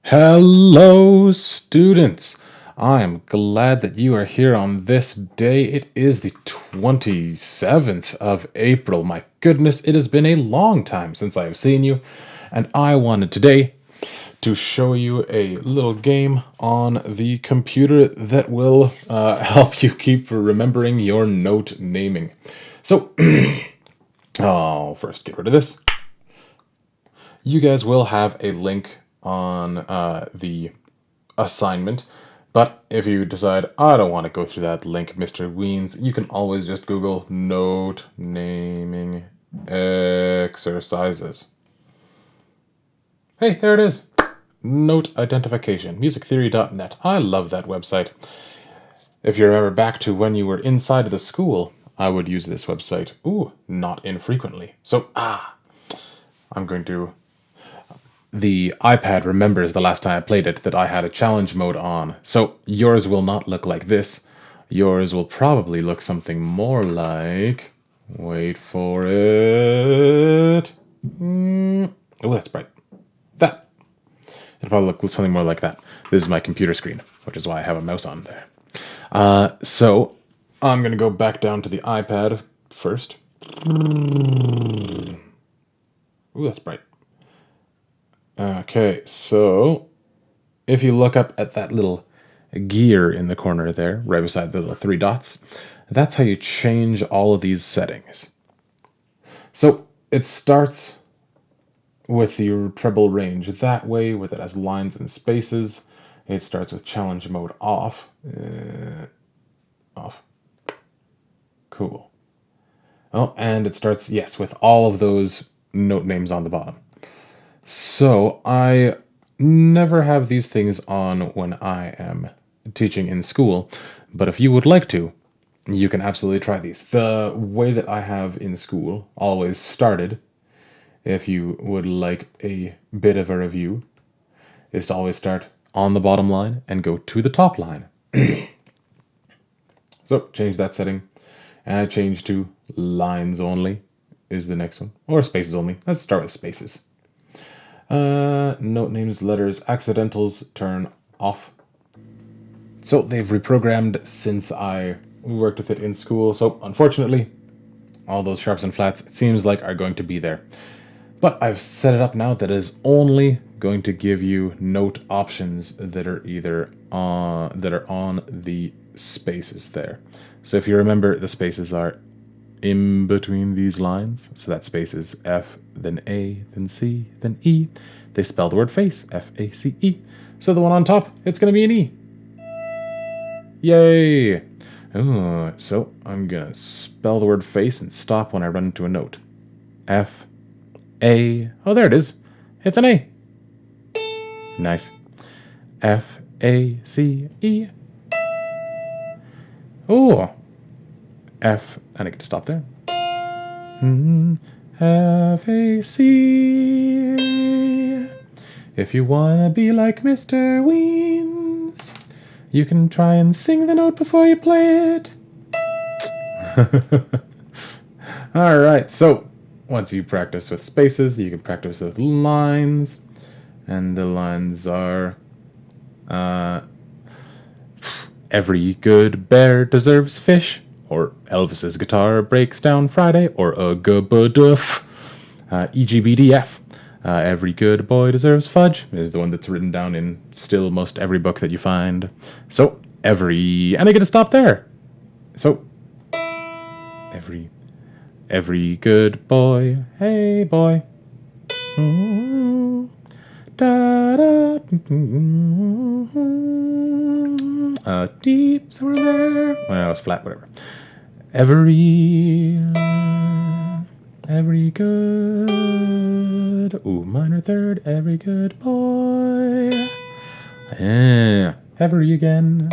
Hello, students. I am glad that you are here on this day. It is the 27th of April. My goodness, it has been a long time since I have seen you, and I wanted today to show you a little game on the computer that will help you keep remembering your note naming. So, I'll first get rid of this. You guys will have a link on the assignment, but if you decide, I don't want to go through that link, Mr. Weens, you can always just Google note naming exercises. Hey, there it is. Note identification, musictheory.net. I love that website. If you remember back to when you were inside of the school, I would use this website. Ooh, not infrequently. So, I'm going to... The iPad remembers the last time I played it that I had a challenge mode on. So, yours will not look like this. Yours will probably look something more like... Wait for it... Oh, that's bright. That. It'll probably look something more like that. This is my computer screen, which is why I have a mouse on there. So, I'm going to go back down to the iPad first. Ooh, that's bright. Okay, so if you look up at that little gear in the corner there, right beside the little three dots, that's how you change all of these settings. So it starts with the treble range that way, with it has lines and spaces. It starts with challenge mode off. Off. Cool. Oh, and it starts, yes, with all of those note names on the bottom. So I never have these things on when I am teaching in school, but if you would like to, you can absolutely try these. The way that I have in school always started, if you would like a bit of a review, is to always start on the bottom line and go to the top line. So change that setting, and I change to lines only is the next one, or spaces only. Let's start with spaces. Note names, letters, accidentals turn off. So they've reprogrammed since I worked with it in school. So unfortunately, all those sharps and flats, it seems like, are going to be there. But I've set it up now that is only going to give you note options that are either on the spaces there. So if you remember, the spaces are in between these lines. So that space is F, then A, then C, then E. They spell the word face, F-A-C-E. So the one on top, it's going to be an E. Yay! Ooh, so I'm going to spell the word face and stop when I run into a note. F, A. Oh, there it is. It's an A. Nice. F-A-C-E. Oh. F, and I get to stop there. F-A-C. If you wanna be like Mr. Weens, you can try and sing the note before you play it. Alright, so once you practice with spaces, you can practice with lines. And the lines are... every good bear deserves fish. Or Elvis's guitar breaks down Friday, or a gubadoof. EGBDF. Every good boy deserves fudge is the one that's written down in still most every book that you find. So, every... And I get to stop there. So, every good boy, hey boy. Da-da. Deep somewhere there. Well, it was flat, whatever. Every good... Ooh, minor third. Every good boy. Yeah. Every again.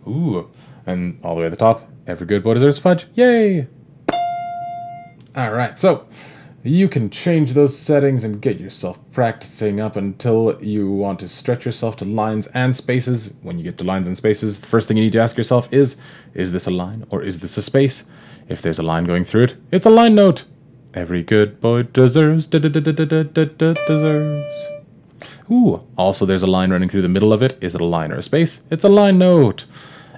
Ooh. And all the way at the top. Every good boy deserves fudge. Yay! Alright, so... You can change those settings and get yourself practicing up until you want to stretch yourself to lines and spaces. When you get to lines and spaces, the first thing you need to ask yourself is this a line or is this a space? If there's a line going through it, it's a line note. Every good boy deserves deserves. Ooh, also there's a line running through the middle of it. Is it a line or a space? It's a line note.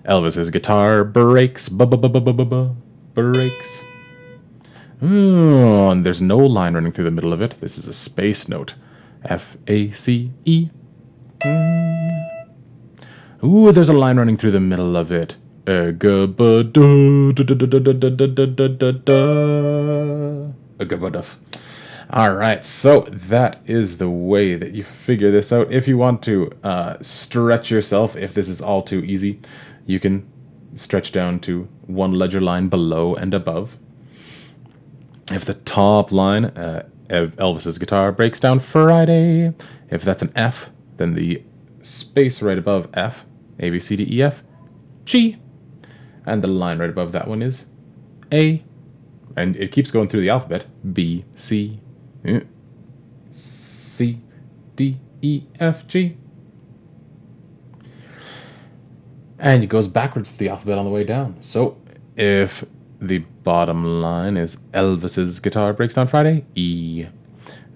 Elvis's guitar breaks. Breaks. Ooh, and there's no line running through the middle of it. This is a space note. F-A-C-E. Ooh, there's a line running through the middle of it. Alright, so that is the way that you figure this out. If you want to stretch yourself, if this is all too easy, you can stretch down to one ledger line below and above. If the top line, Elvis's guitar breaks down Friday, if that's an F, then the space right above F, A, B, C, D, E, F, G. And the line right above that one is A. And it keeps going through the alphabet. B, C, C, D, E, F, G. And it goes backwards to the alphabet on the way down. So if the bottom line is Elvis's guitar breaks down Friday, E.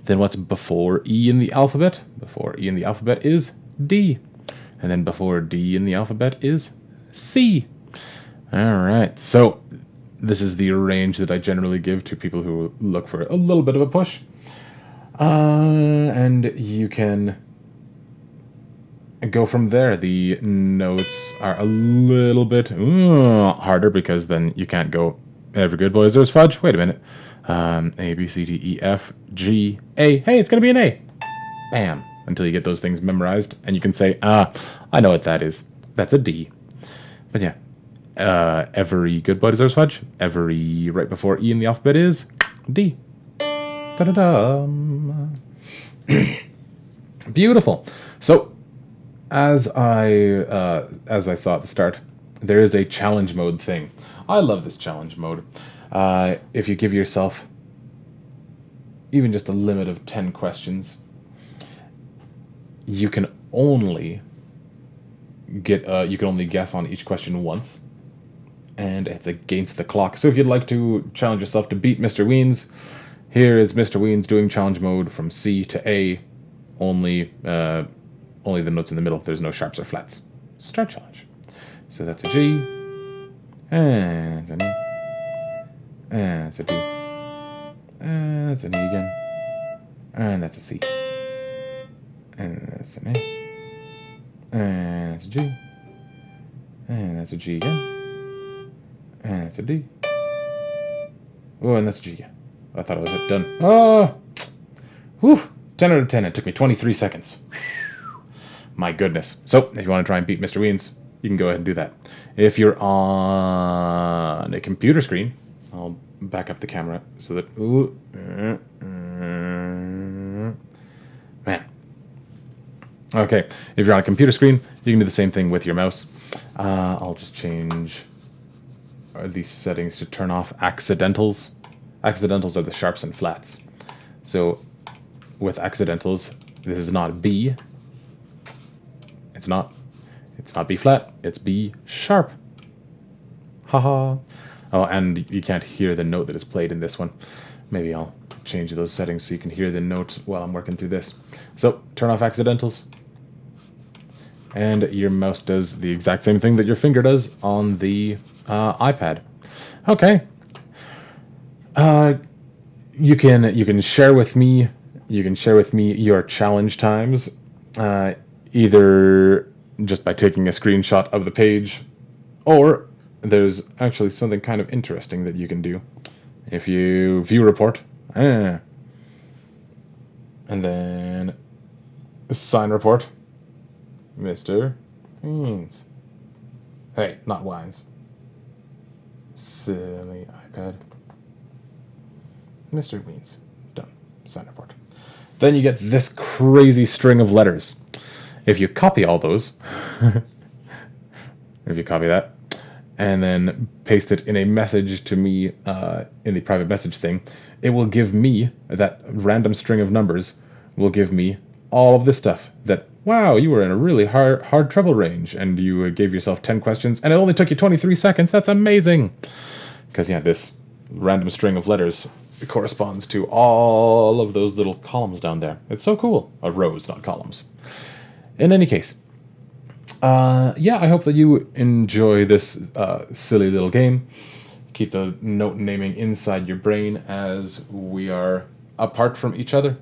Then what's before E in the alphabet? Before E in the alphabet is D. And then before D in the alphabet is C. Alright, so this is the range that I generally give to people who look for a little bit of a push. And you can go from there. The notes are a little bit harder because then you can't go every good boy deserves fudge. Wait a minute. A, B, C, D, E, F, G, A. Hey, it's going to be an A. Bam. Until you get those things memorized. And you can say, I know what that is. That's a D. But yeah. Every good boy deserves fudge. Every right before E in the alphabet is D. Da-da-da. Beautiful. So, as I saw at the start, there is a challenge mode thing. I love this challenge mode. If you give yourself even just a limit of 10 questions, you can only guess on each question once, and it's against the clock. So if you'd like to challenge yourself to beat Mr. Weens, here is Mr. Weens doing challenge mode from C to A, only the notes in the middle. There's no sharps or flats. Start challenge. So that's a G, and it's an E, and it's a D, and that's an E again, and that's a C, and that's an A, and that's a G, and that's a G again, and that's a D. Oh, and that's a G again. I thought I was done. Oh! Whew! 10 out of 10. It took me 23 seconds. My goodness. So, if you want to try and beat Mr. Weens, you can go ahead and do that. If you're on a computer screen, I'll back up the camera so that... Man. Okay, if you're on a computer screen, you can do the same thing with your mouse. I'll just change these settings to turn off accidentals. Accidentals are the sharps and flats. So with accidentals, this is not B. It's not B flat, it's B sharp. Haha. Oh, and you can't hear the note that is played in this one. Maybe I'll change those settings so you can hear the note while I'm working through this. So turn off accidentals. And your mouse does the exact same thing that your finger does on the iPad. Okay. You can share with me. You can share with me your challenge times, either just by taking a screenshot of the page, or there's actually something kind of interesting that you can do. If you view report, and then sign report, Mr. Weens. Hey, not Wines. Silly iPad. Mr. Weens. Done. Sign report. Then you get this crazy string of letters. If you copy all those, if you copy that, and then paste it in a message to me in the private message thing, it will give me, that random string of numbers will give me all of this stuff that, wow, you were in a really hard treble range, and you gave yourself 10 questions, and it only took you 23 seconds. That's amazing. Because, yeah, this random string of letters corresponds to all of those little columns down there. It's so cool. Rows, not columns. In any case, yeah, I hope that you enjoy this silly little game. Keep the note naming inside your brain as we are apart from each other.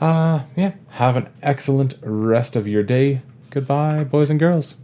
Yeah, have an excellent rest of your day. Goodbye, boys and girls.